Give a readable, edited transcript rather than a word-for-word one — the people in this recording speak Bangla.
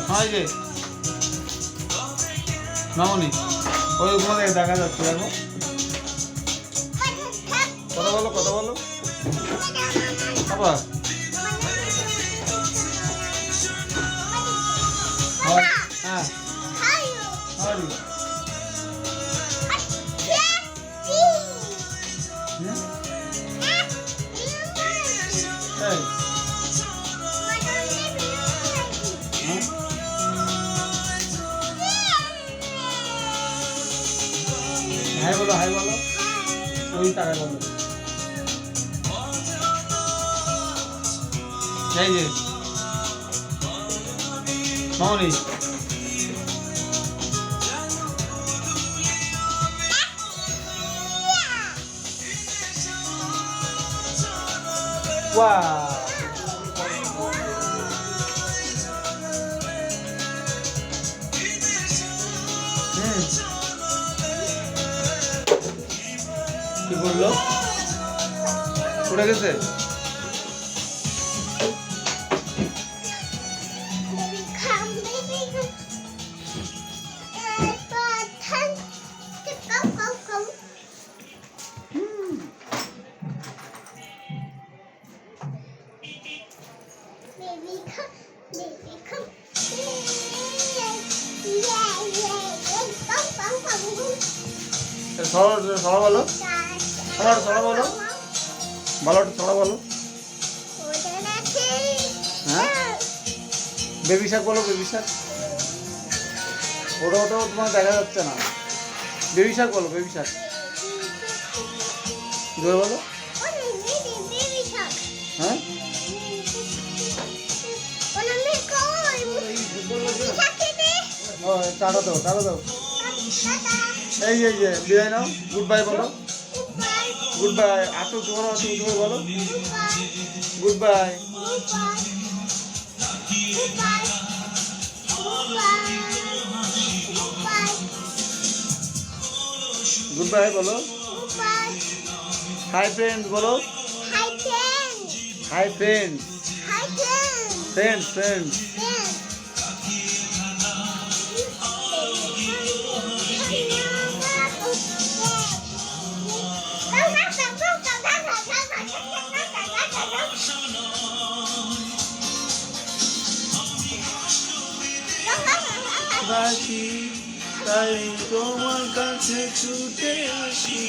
হয় যে মামনি ওই উপরে দেখা যাচ্ছে দেখো কথা বলো বাবা হ্যাঁ হাই বলো ওই তারা বলো এই যে মামনি Wow. কি বললো উঠে গেছে সরা বলো সরা বলো বলো হ্যাঁ বেবি শাক বলো বেবি শাক ওটাও তোমার দেখা যাচ্ছে না বেবি শাক বলো বেবি শাক জোরে বলো হ্যাঁ টাটা দাও এই যে বিদায় নাও গুড বাই বলো গুড বাই আতো তোমার বলো গুড বাই গুড বাই বলো হাই ফ্রেন্ডস বলো হাই ফ্রেন্ডস ফ্রেন্ডস বাসি তাই তোমার কাছে ছুটে আসি